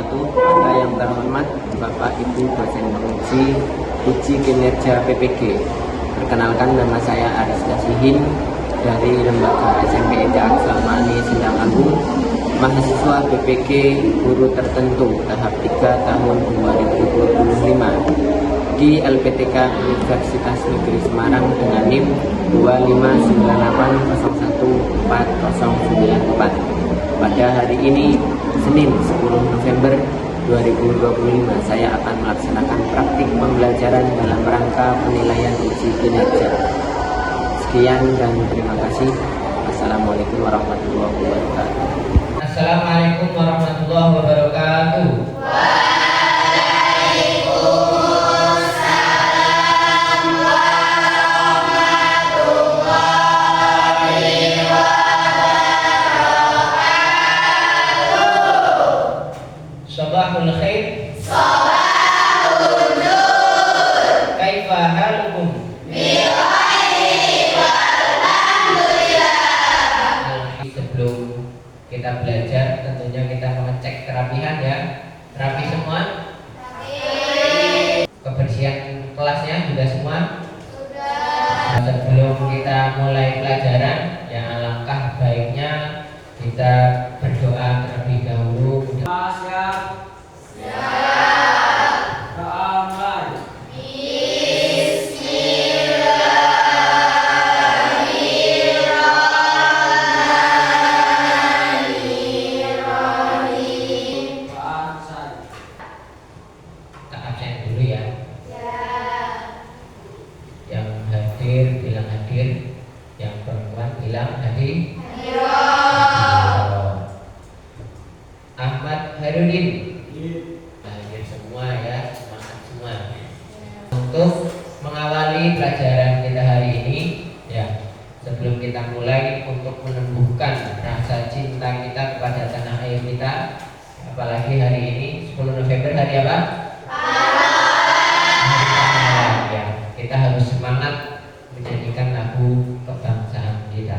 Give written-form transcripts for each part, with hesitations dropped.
wabarakatuh. Bapak yang terhormat, Bapak Ibu dosen penguji uji kinerja PPG. Perkenalkan, nama saya Aris Kasihin dari Lembaga SMP Eda Selmani Sindang Agung, mahasiswa PPG guru tertentu tahap 3 tahun 2025 di LPTK Universitas Negeri Semarang dengan NIM 259801404. Pada hari ini, Senin 10 November 2025, saya akan melaksanakan praktik pembelajaran dalam rangka penilaian uji kinerja. Sekian dan terima kasih. Assalamualaikum warahmatullahi wabarakatuh. Assalamualaikum warahmatullahi wabarakatuh. Sabahul khair. Sabahul nur. Kaifa halukum? Bikhair walhamdulillah. Sebelum kita belajar, tentunya kita mengecek kerapihan ya. Rapi semua? Kebersihan kelasnya sudah semua? Sudah. Sebelum kita mulai pelajaran, ya alangkah baiknya kita berdoa terlebih dahulu. Siap. Aman. Tak absen dulu ya. Yang hadir bilang hadir, yang perempuan bilang hadir. Ahmad Harudin. Hadir semua ya, semangat semua. Untuk mengawali pelajaran kita hari ini, ya, sebelum kita mulai untuk menumbuhkan rasa cinta kita kepada tanah air kita, apalagi hari ini 10 November, hari apa? Hari Pahlawan, ya. Kita harus semangat menyanyikan lagu kebangsaan kita.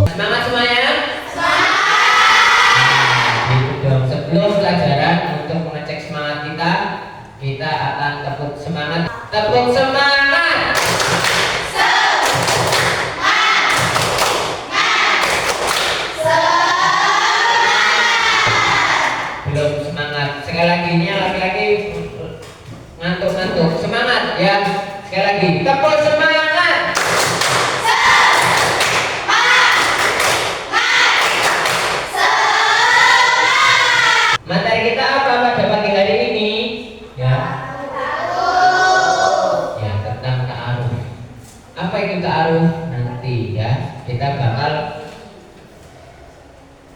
Semangat semuanya. Sebelum pelajaran, untuk mengecek semangat kita akan tepuk semangat. Tepuk semangat. Belum semangat. Sekali lagi, ini laki-laki ngantuk-ngantuk. Semangat ya. Sekali lagi, tepuk semangat. Materi kita apa pada pagi hari ini? Ya. Ya, tentang ta'aruf. Apa itu ta'aruf? Nanti ya, kita bakal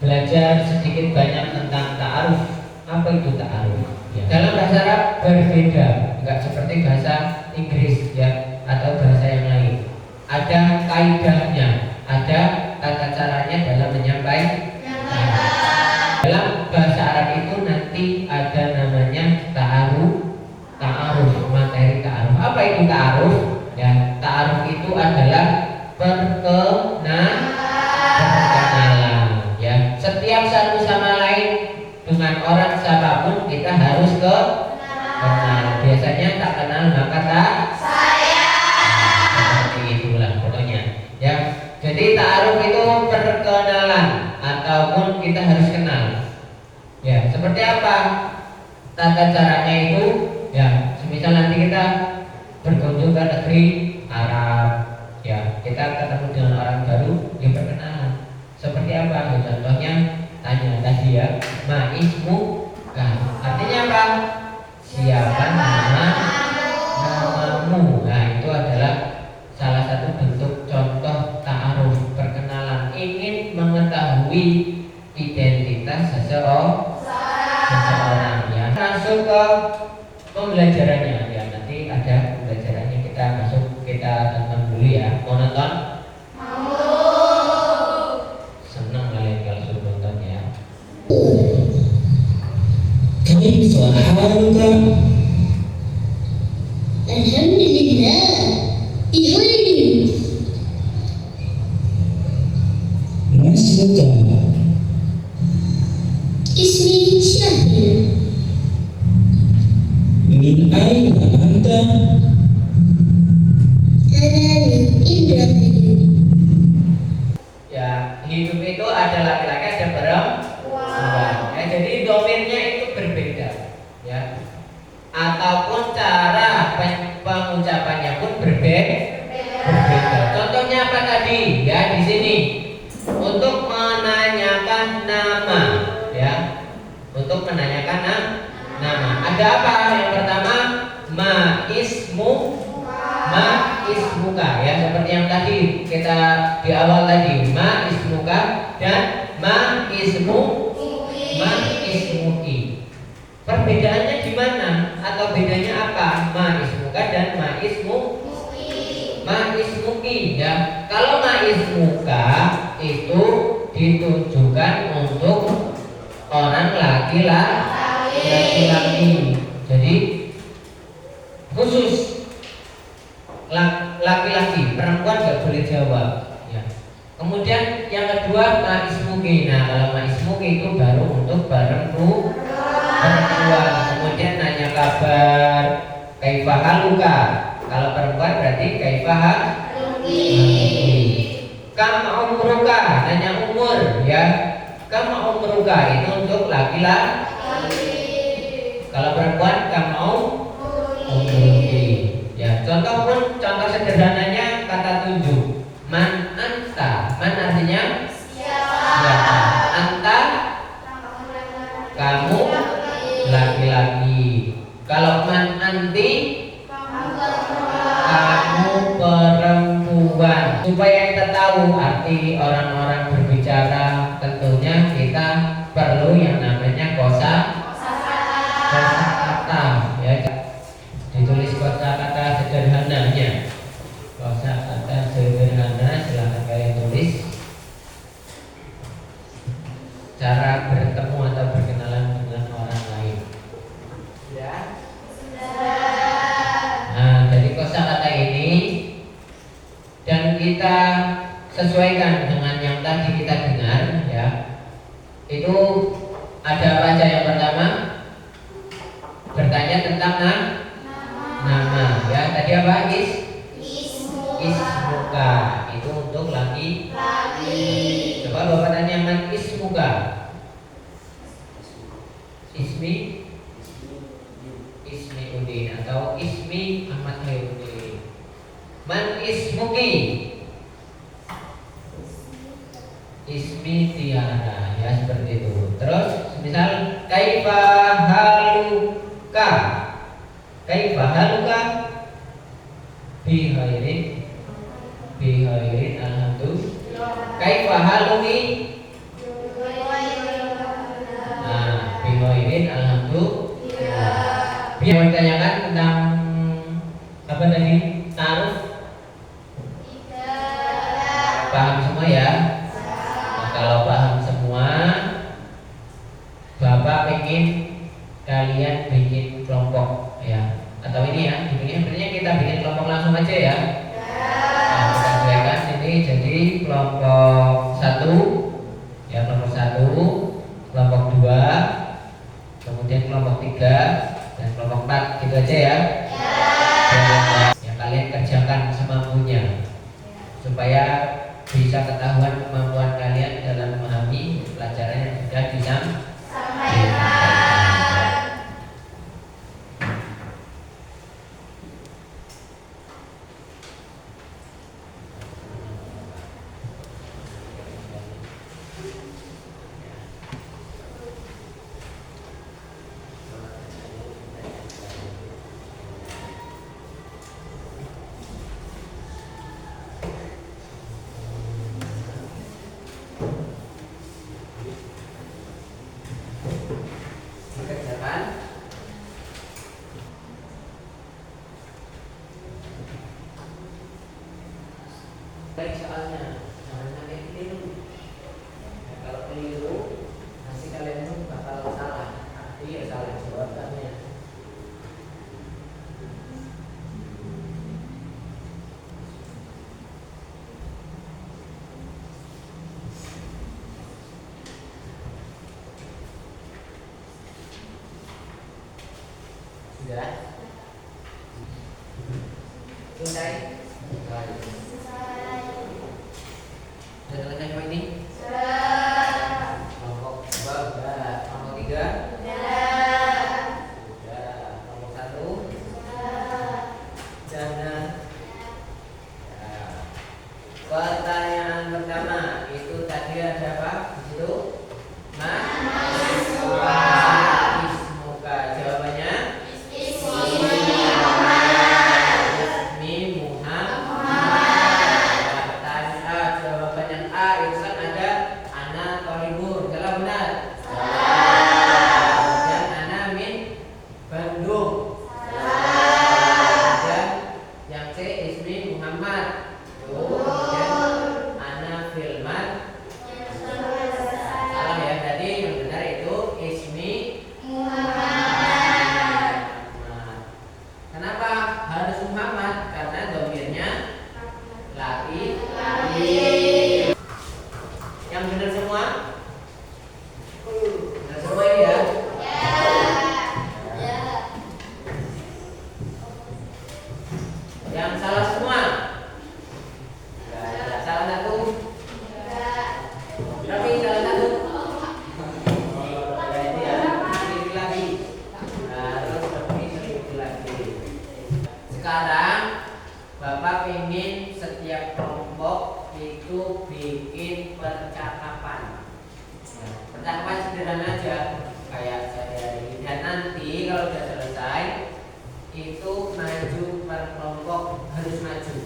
belajar sedikit banyak tentang ta'aruf. Apa itu ta'aruf? Ya. Dalam bahasa Arab berbeda, enggak seperti bahasa Inggris ya atau bahasa yang lain. Ada kaidahnya, ada tata caranya dalam menyampaikan. Dalam bahasa Arab itu nanti ada namanya ta'aruf, materi ta'aruf. Apa itu ta'aruf? Ya, ta'aruf itu adalah perkenalan. Ya, setiap satu sama lain dengan orang siapapun kita harus kenal. Biasanya tak kenal maka tak sayang. Seperti itulah pokoknya. Ya, jadi ta'aruf itu perkenalan ataupun kita harus kenal. Ya, seperti apa tata caranya itu? Ya, semisal nanti kita berkunjung ke negeri Arab, ya, kita ketemu dengan orang baru, ya perkenalan. Seperti apa? Ya, contohnya tanya tadi ya, ma ismu, artinya apa? Siapa namamu? Nah, itu adalah salah satu bentuk contoh ta'aruf, perkenalan. Ingin mengetahui identitas seseorang ya. Masuk ke pembelajarannya. kaifa haluka? Alhamdulillah, bikhair. Masmuka? Ismi Syahir. Min aina anta? Ana min Indramayu. Ya, hidup itu ada laki-laki, ada perempuan. Ya, jadi domainnya itu berbeda, ya. Ataupun cara pengucapannya pun berbeda. Contohnya apa tadi? Ya, di sini untuk menanyakan nama, ya. Untuk menanyakan nama. Ada apa? Yang pertama, ma ismuka, ya, seperti yang tadi kita di awal tadi, ma ismuka dan ma ismuki. Perbedaannya di mana? Atau bedanya apa? Ma ismuka dan ma ismuki, ya. Kalau ma ismuka itu ditujukan untuk orang laki-laki. Jadi khusus laki-laki, perempuan nggak boleh jawab, ya. Kemudian yang kedua ma ismuki. Nah, kalau ma ismuki itu baru untuk perempuan. Kemudian nanya kabar, kaifa haluka. Kalau perempuan berarti kaifa haluki. Kam umruka, nanya umur, ya. Kam umruka itu untuk laki-laki. Kalau perempuan kam umruki. Ya, contoh sederhananya kata tunjuk. Man anta. Man artinya siapa? Anta kamu laki-laki. Kalau man anti kamu perempuan. Supaya kita tahu arti orang-orang berbicara, tentunya kita perlu yang namanya kosakata, ya. Ditulis kosakata sederhananya. Kosakata sederhana, silahkan kalian tulis. Cara bertemu atau berkenalan dengan orang lain. Ya. Nah, dari kosakata ini dan kita sesuaikan dengan yang tadi kita dengar, ya. Itu ada apa aja? Yang pertama bertanya tentang nama, ya. Tadi apa? Ismuka itu untuk laki. Coba Bapak tanya, man ismuka? Ismi Udin atau Ismi Ahmad Khairuddin. Man ismuki? Ismi Tiara, ya, seperti itu. Terus misal kaifa haluka? Kaifa haluka? Bi khairin alhamdulillah. Kaifa haluki? Nah, bi khairin alhamdulillah. Biar bertanyakan tentang apa tadi? Ta'aruf? Paham semua, ya? Nah, kalau paham semua, Bapak pengen kalian bikin kelompok, ya. Atau ini, ya, sebenarnya kita bikin kelompok langsung aja, ya. Nah, kita sesuaikan ini jadi kelompok 1, ya, kelompok 1, kelompok 2, kemudian kelompok 3 dan kelompok 4, gitu aja, ya. Ya, kalian kerjakan semampunya supaya bisa ketahuan kemampuan kalian dalam memahami pelajaran yang sudah disampaikan. Sudah? Selesai? Sudah selesai semua ini? Kelompok 2 sudah. Kelompok 3? Sudah. Kelompok 1? Sudah. Pertanyaan pertama itu tadi ada apa? Di situ? Ismuka. Jawabannya? Ismi Muhammad. Pertanyaan jawaban yang A itu kan ada ana tolibur. Salah benar? Dan ana min Bandung. Dan yang C ismi Muhammad. Kemudian ana filman. Salah ya, tadi yang benar itu ismi Muhammad. Kenapa harus Muhammad? Karena domirnya laki. Yang benar semua? Benar semua ini ya? Yang salah semua? Salah satu? Tapi salah satu? Berarti ya, sedikit lagi. Harus lebih sedikit lagi. Sekarang Bapak ingin setiap kelompok itu bikin percakapan. Percakapan sederhana aja, kayak sehari-hari. Dan nanti kalau sudah selesai, itu maju per kelompok harus maju.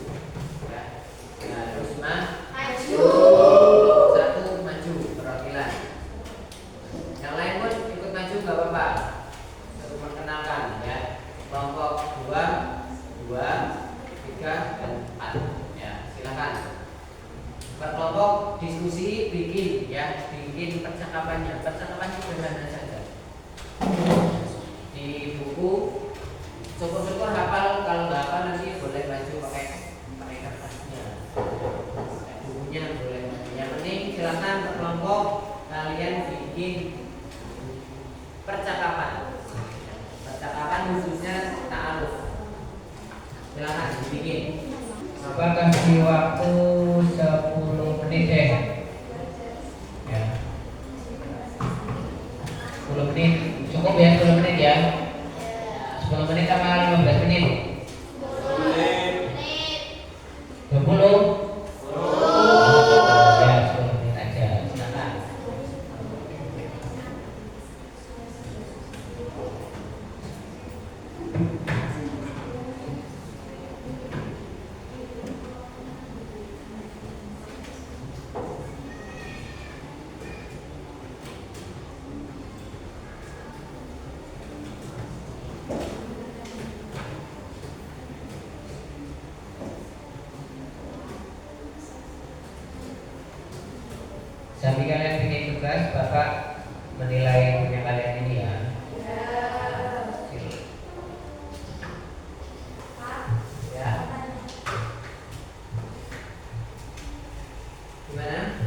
Ya, harus maju. Satu maju perwakilan. Yang lain pun ikut maju gak apa-apa. Untuk memperkenalkan ya. Kelompok 2, 3, dan 4. Ya, silakan. Per kelompok diskusi bikin ya, bikin percakapannya. Percakapan sederhana saja. Di buku syukur-syukur hafal, kalau nggak hafal nanti boleh maju pakai kertasnya. Bukunya boleh maju. Yang penting silakan per kelompok kalian bikin percakapan. Percakapan khususnya ta'aruf. Silakan dibikin. Coba kasih waktu 10 menit deh. Ya. 10 menit. Cukup ya 10 menit ya. 10 menit sama 15 menit? 20? Ya 10 menit aja. Silakan. Sambil kalian bikin tugas, Bapak menilai punya kalian ini ya. Ya. Gimana?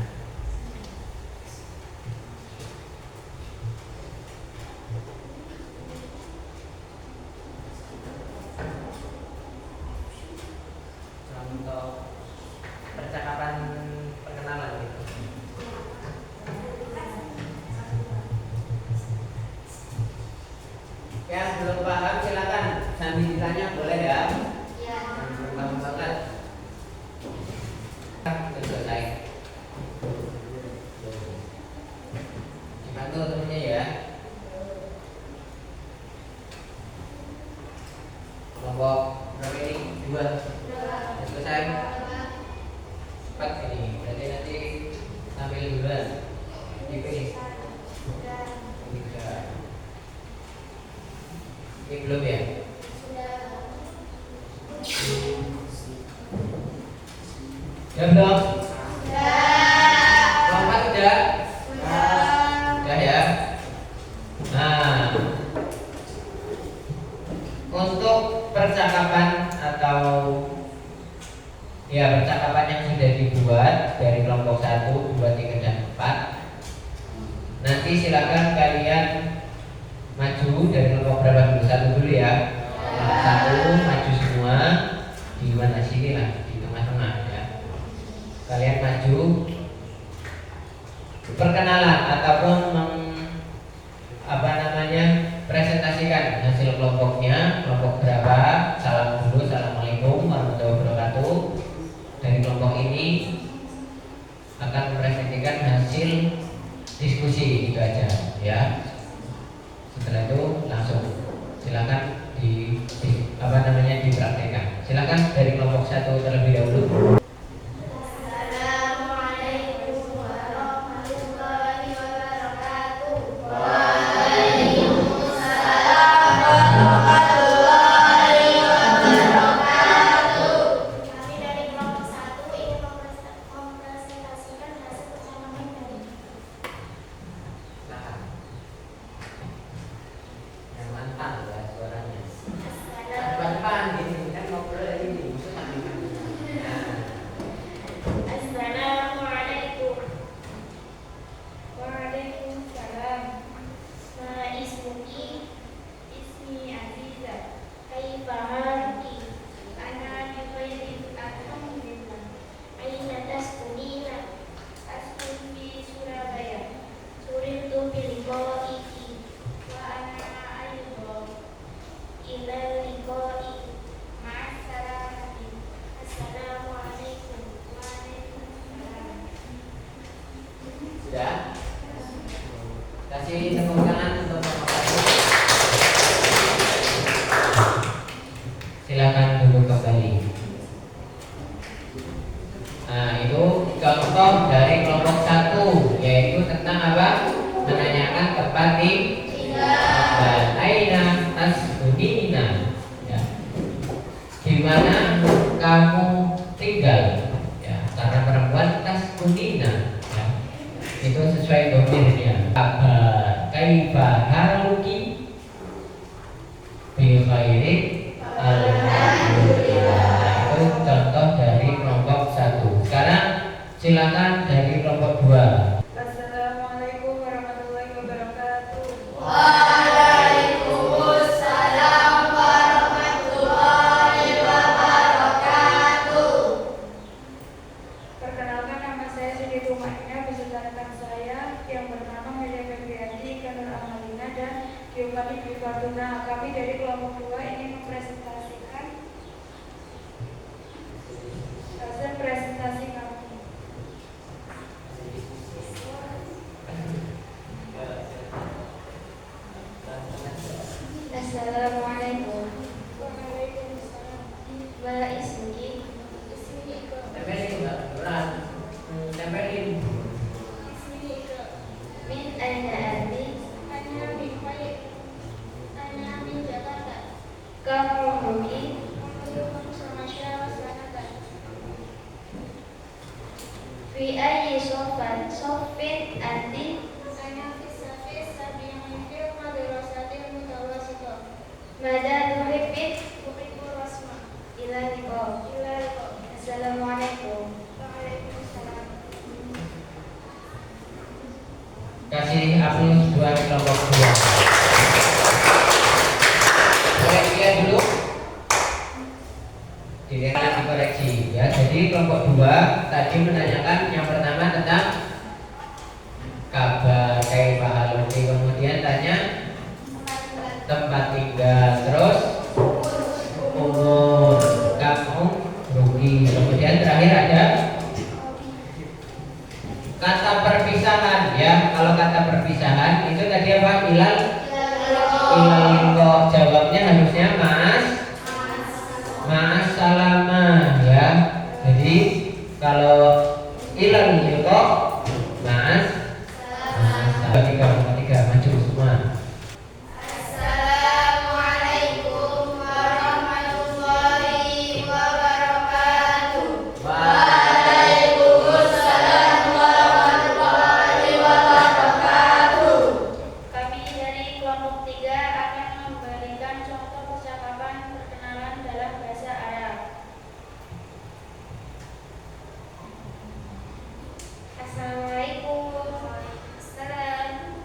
Contoh percakapan perkenalan gitu. Yang belum paham silakan sambil ditanya boleh ya. Belum paham banget. Sudah selesai. Dibantu temennya ya. Kelompok berapa ini? 2. Sudah selesai. Cepat ini. Berarti nanti sambil duluan. Dipilih. 3. Ini belum ya? Ya belum? Kelompok sudah? Sudah ya? Nah, untuk percakapan atau ya percakapan yang sudah dibuat dari kelompok 1, 2, 3, dan 4, nanti silakan kalian maju dari kelompok berapa dulu? Satu dulu ya. Satu maju semua di mana sini lah, di tengah-tengah ya. Kalian maju, perkenalan ataupun presentasikan hasil kelompoknya, kelompok berapa, salam dulu, assalamualaikum warahmatullahi wabarakatuh. Dari kelompok ini akan mempresentasikan hasil diskusi, itu aja ya. Setelah itu langsung silakan dipraktekkan. Silakan dari kelompok satu terlebih dahulu. Sudah? Kasih tepuk tangan untuk silakan duduk kembali. Nah, itu contoh dari kelompok satu, yaitu tentang apa? Menanyakan tempat tinggal. Aina tasbunina, ya. Di mana kamu tinggal? Ya, karena perempuan tasbunina. Itu sesuai domirnya. Kabar kaifa haluki bi khairi alhamdulillah. Itu contoh dari kelompok satu. Sekarang silakan dari kelompok dua. Assalamualaikum warahmatullahi wabarakatuh. Waalaikumsalam warahmatullahi wabarakatuh. Perkenalkan, nama saya Siti Tumaina beserta rekan saya yang bernama Melia Febrianti, Kanur Amalina dan Giovanni Dwi Fortuna. Kami dari kelompok 2 ingin mempresentasikan hasil presentasi kami. Assalamualaikum. Waalaikumsalam. Ma ismuki? Ismi Iko. Tempelin, berat. Tempelin. Ismi Iko. Min aina anti? Ana min Kuwait. Ana min Jakarta. Kam umruki? Umri 15 sanatan. Fi ayyi sofin anti? Ana fi safi sabiyin fil madrasatil mutawassithah. Mada tuhibbin? Uhibbu rasma. Ila liqa. Ila liqa. Assalamualaikum. Waalaikumsalam. Kasih aplaus buat kelompok dua. Koreksi ya dulu. Dilihat dikoreksi ya. Jadi kelompok dua tadi menanyakan yang pertama tentang kabar kaifa haluki, kemudian tanya tempat tinggal, terus umur, kamu rugi, kemudian terakhir ada kata perpisahan ya. Kalau kata perpisahan itu tadi apa? Ilal kok jawabnya harusnya mas salama ya. Jadi kalau ilal kok mas tiga maju semua. Assalamualaikum warahmatullahi wabarakatuh. Waalaikumsalam warahmatullahi wabarakatuh. Kami dari kelompok 3 akan memberikan contoh percakapan perkenalan dalam bahasa Arab. Assalamualaikum. Waalaikumsalam.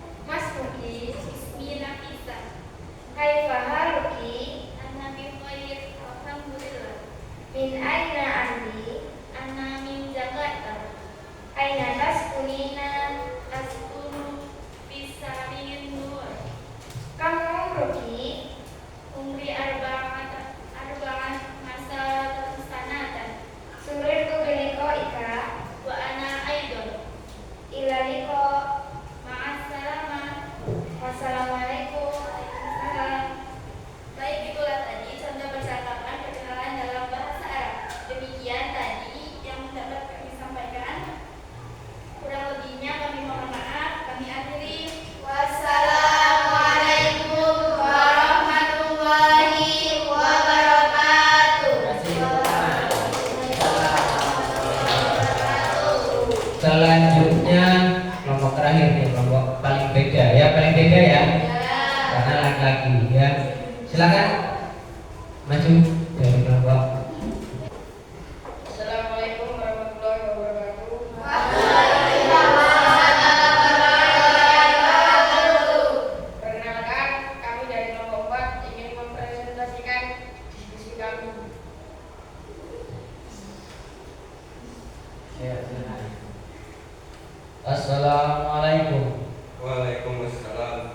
Waalaikumsalam.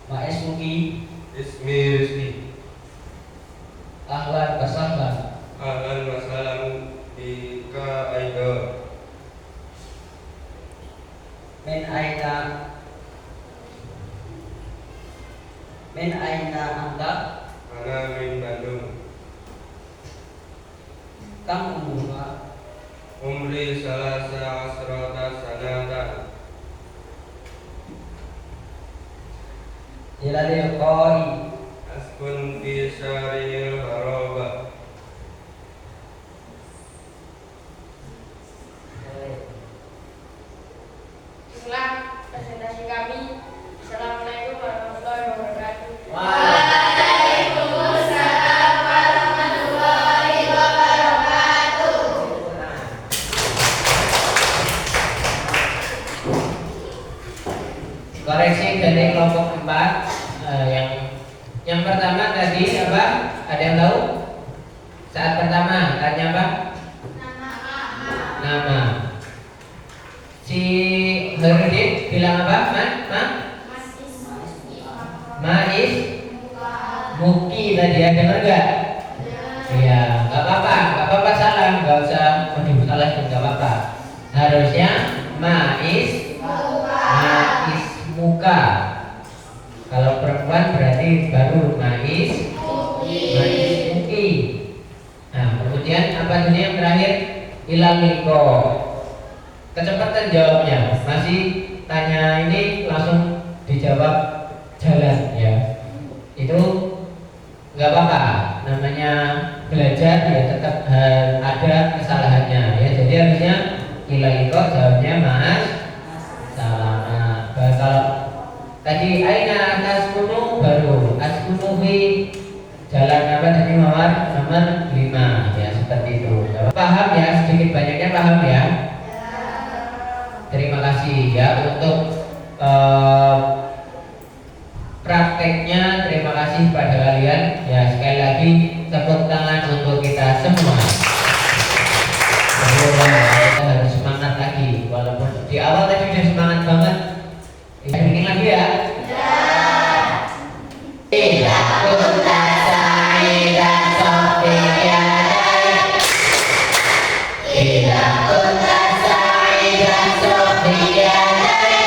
Ma ismuki? Ismi Rizki. Ahlan wa sahlan. Ahlan wa salam bika Aido. Min aina anta? Ana min Bandung. Kam umurka? Umri salasa asrota sanatan. Ila liqai. Askun fi syaril haraba. Itulah presentasi kami. Assalamualaikum warahmatullahi wabarakatuh. Koreksi dari kelompok 4 yang pertama tadi apa? Ada yang tahu? Saat pertama tanya apa? Nama. Si Herudin bilang apa? Mais Muki tadi ya, dengar nggak? Iya, nggak apa-apa salah, nggak usah salah nggak apa-apa. Harusnya mais muka. Kalau perempuan berarti baru mais muki. Nah, kemudian apa tadi yang terakhir? Ilaliko. Kecepatan jawabnya. Masih tanya ini langsung dijawab jalan ya. Itu nggak apa-apa. Namanya belajar ya, tetap ada kesalahannya ya. Jadi harusnya ilaliko, jawabnya mas. Salah. Kalau tadi aina askunu baru askunu fi jalan apa tadi nomor 5 ya, seperti itu. Paham ya, sedikit banyaknya paham ya. Terima kasih ya untuk prakteknya. Terima kasih pada kalian ya. Sekali lagi tepuk tangan untuk kita semua. Kita harus semangat lagi, walaupun di awal tadi udah semangat banget. Bikin lagi ya. Tidak kunta sa'idan sofiyanai. Tidak kunta sa'idan sofiyanai.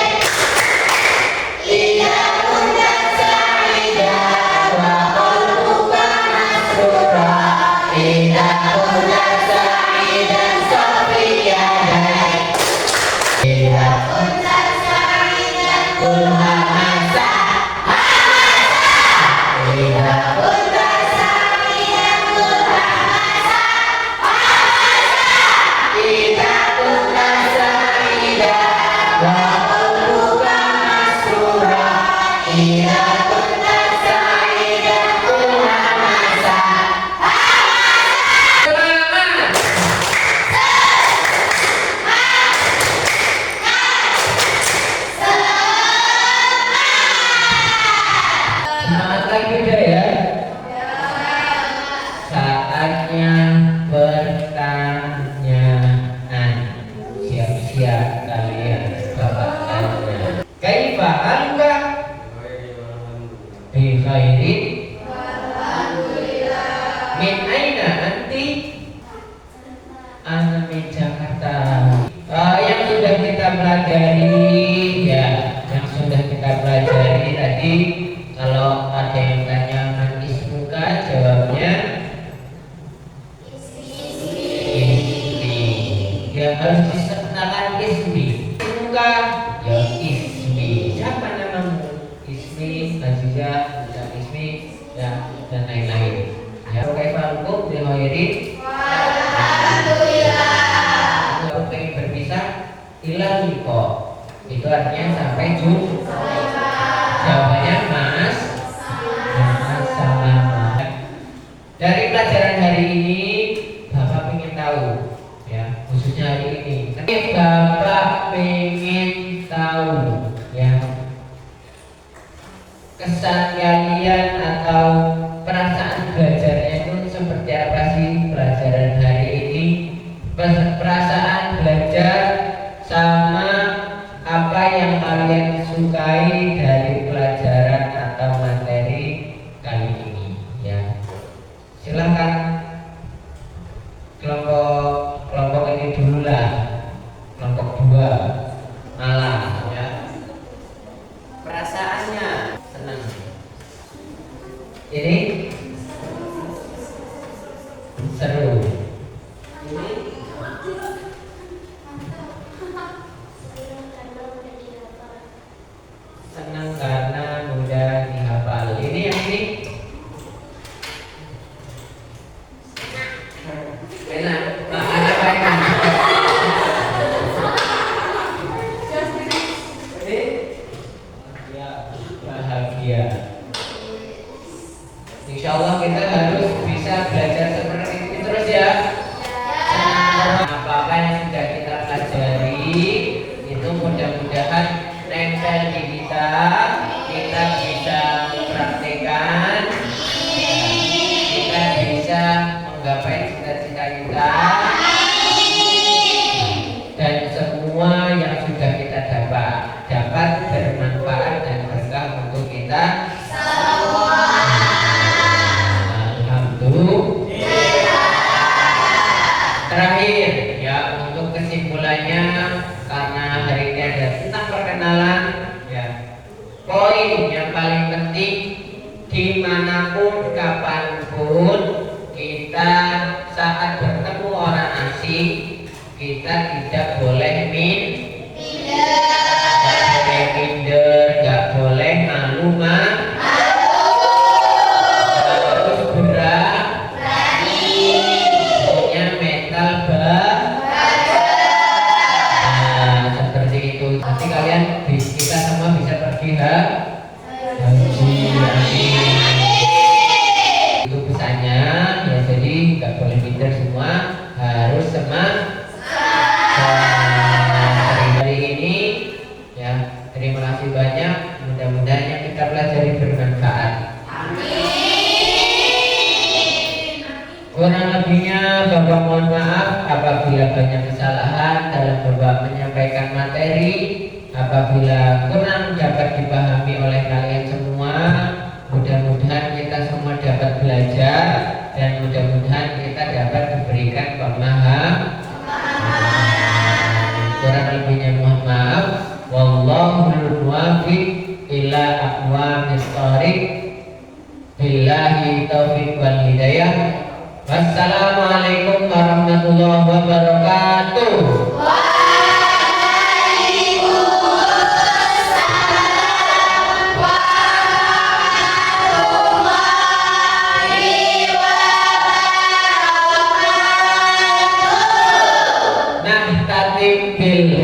Tidak kunta sa'idan wa qalbuka masrura. Tidak kunta sa'idan sofiyanai. Tidak kunta sa'idan kulha masa. Tidak kunta sa'idan kulha masa. Tidak kunta sa'idan wa qalbuka masrura. Tidak kunta sa'idan kulha masa. Selamat. Semangat lagi udah ya. Saatnya pertanyaan. Siap-siap kalian bapak tanya. Kaifa anta? Bi khairin. Min aina anti? Ana min Jakarta. Yang sudah kita pelajari ya, yang sudah kita pelajari tadi. Kalau ada yang tanya man ismuka, jawabnya ismi. Ya harus disertakan ismi. Ismuka ya ismi. Siapa namamu? Ismi, Aziza, ismi ya, dan lain-lain. Ya, kaifa hukum bi khairin? Alhamdulillah. Kalau pengen berpisah, ilal liqa. Itu artinya sampai jumpa. Jawabannya mas sama. Dari pelajaran hari ini Bapak ingin tahu ya, khususnya hari ini. Bapak ingin tahu ya, kesan kalian atau perasaan belajarnya itu seperti apa sih pelajaran hari ini? Perasaan belajar sama apa yang kalian sudah sukai dari pelajaran atau materi kali ini ya. Silakan kelompok ini dulu lah, kelompok 2 malah ya. Perasaannya senang. Ini seru. Ini senang karena mudah dihafal. Ini yang ini enak. Nah, apa enak? Ini ya bahagia. Insya Allah kita harus bisa belajar seperti ini terus ya. Apa-apa yang sudah kita pelajari itu mudah-mudahan nempel di kita bisa praktekkan, kita bisa menggapai cita-cita kita, dan semua yang sudah kita dapat bermanfaat dan berkah untuk kita semua. Alhamdulillah. Terakhir ya, untuk kesimpulannya, karena hari ini ada tentang perkenalan ya, poin yang paling penting dimanapun kapanpun kita saat bertemu orang asing, kita tidak boleh gak boleh malu harus berani, punya mental seperti itu. Nanti kita semua bisa pergi haji. Itu pesannya ya, jadi nggak boleh minder, semua harus semangat. Hari ini ya, terima kasih banyak, mudah-mudahan yang kita pelajari bermanfaat. Kurang lebihnya Bapak mohon maaf apabila banyak kesalahan dalam Bapak menyampaikan materi, apabila kurang dapat dipahami oleh kalian semua. Mudah-mudahan kita semua dapat belajar dan mudah-mudahan kita dapat diberikan pemahaman. Kurang lebihnya mohon maaf. Wallahul muwaffiq ila aqwamit thoriq. Billahi taufiq wal hidayah. Wassalamualaikum warahmatullahi wabarakatuh. Nah, tatib bil